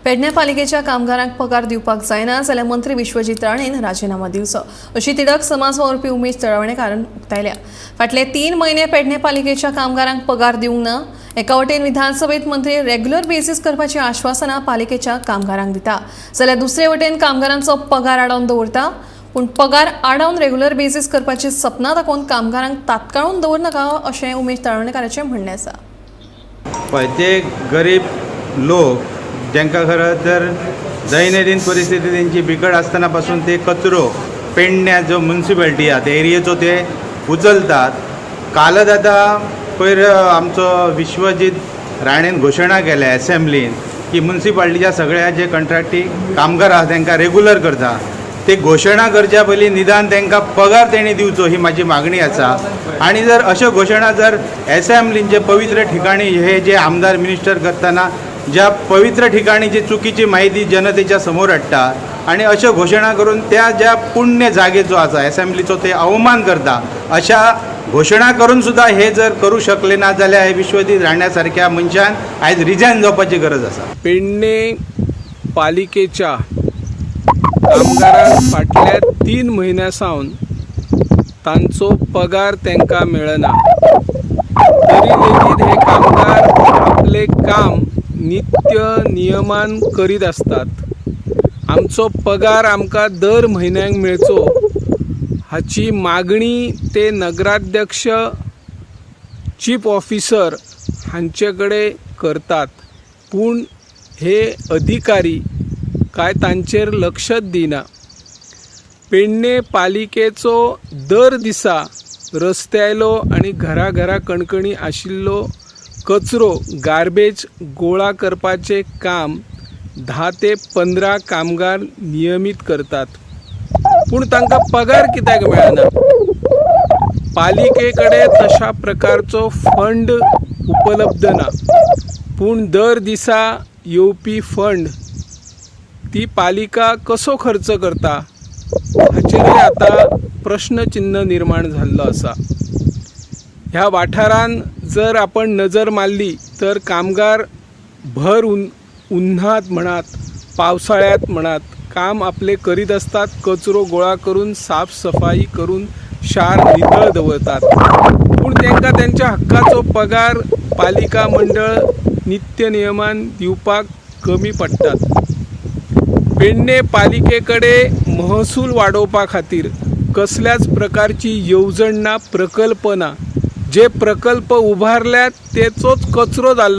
पेडणे पालिकेच्या कामगारांक पगार दिवपाक जायना जाल्यार मंत्री विश्वजीत राणेन राजीनामा दिवचो अशी तिडक समाजवावुरपी उमेश तळवणेकारान उक्तायल्या। फाटले 3 म्हयने पेडणे पालिकेच्या कामगारांक पगार दिवंक ना। एका वटेन विधानसभेत मंत्री रेग्युलर बेसीस करपाची आश्वासना पालिकेच्या कामगारांक दिता जाल्यार दुसरे वटेन कामगारांचो पगार आडावन दवरता। पूण पगार आडावन रेग्युलर बेसीस करपाची सपना दाखोवन कामगारांक तात्काळून दवरनाका अशें उमेश तळवणेकाराचें म्हणणें आसा। ते गरीब लोक ज्यांका खरं तर दैनंदिन परिस्थिती त्यांची बिकट असताना पासून ते कचरो पेडण्या जो म्युन्सिपालिटी आहे त्या एरियेचो ते उचलतात। कालच आता पयर आमचो विश्वजीत राणेन घोशणा केल्या असेंब्लीन की म्युन्सिपालिटीच्या सगळ्या जे कंट्रॅक्टी कामगार आहात तांकां रेग्युलर करता। ते घोशणा करच्या पयलीं निदान तांकां पगार तेणी दिवचो ही माझी मागणी आसा। आणि जर अशो घोशणा जर असेंब्लीचे पवित्र ठिकाणी हे जे आमदार मिनिस्टर करताना ज्या पवित्र ठिकाणी जी चुकीची माहिती जनतेच्या समोर हाडटा आणि अशो घोशणा करून त्या ज्या पुण्य जागेचो आसा असेंब्लीचो ते अवमान करता, अशा घोशणा करून सुद्धा हे जर करू शकले ना जाल्यार हे विश्वजीत राण्या मनशान आयज रिजायन जावपाची गरज आसा। पेडणे पालिकेच्या कामगारांक फाटल्या 3 म्हयन्यां सावन तांचो पगार तांकां मेळना। तरी लेगीत हे कामगार आपले काम नित्य नियमान करीत असतात। आमचो पगार आमकां दर म्हयन्याक मेळचो हाची मागणी ते नगराध्यक्ष चीफ ऑफिसर हांचे कडेन करतात, पूण हे अधिकारी काय तांचेर लक्षच दिना। पेडणे पालिकेचो दर दिसा रस्त्यायलो आणि घरा कणकणी आशिल्लो कचरो गार्बेज गोळा करपाचे काम 10 ते 15 कामगार नियमित करतात, पूण तांकां पगार कित्याक मेळना? पालिकेकडे तशा प्रकारचो फंड उपलब्ध ना, पूण दर दिसा येवपी फंड ती पालिका कसो खर्च करता हाचेरय आता प्रश्नचिन्ह निर्माण जाल्लो आसा। ह्या वाठारान जर आपण नजर मारली तर कामगार भर उन्हात म्हणात पावसाळ्यात म्हणात काम आपले करीत असतात, कचरो गोळा करून साफसफाई करून शार नितळ दवरतात, पूण तांकां त्यांच्या हक्काचो पगार पालिका मंडळ नित्य नियमान दिवपाक कमी पडटात। पेडणे पालिकेकडे महसूल वाडोवपा खातीर कसल्याच प्रकारची येवजण ना, प्रकल्प ना। जे प्रकल्प उभारल्यात तेचोच कचरो जाल्लो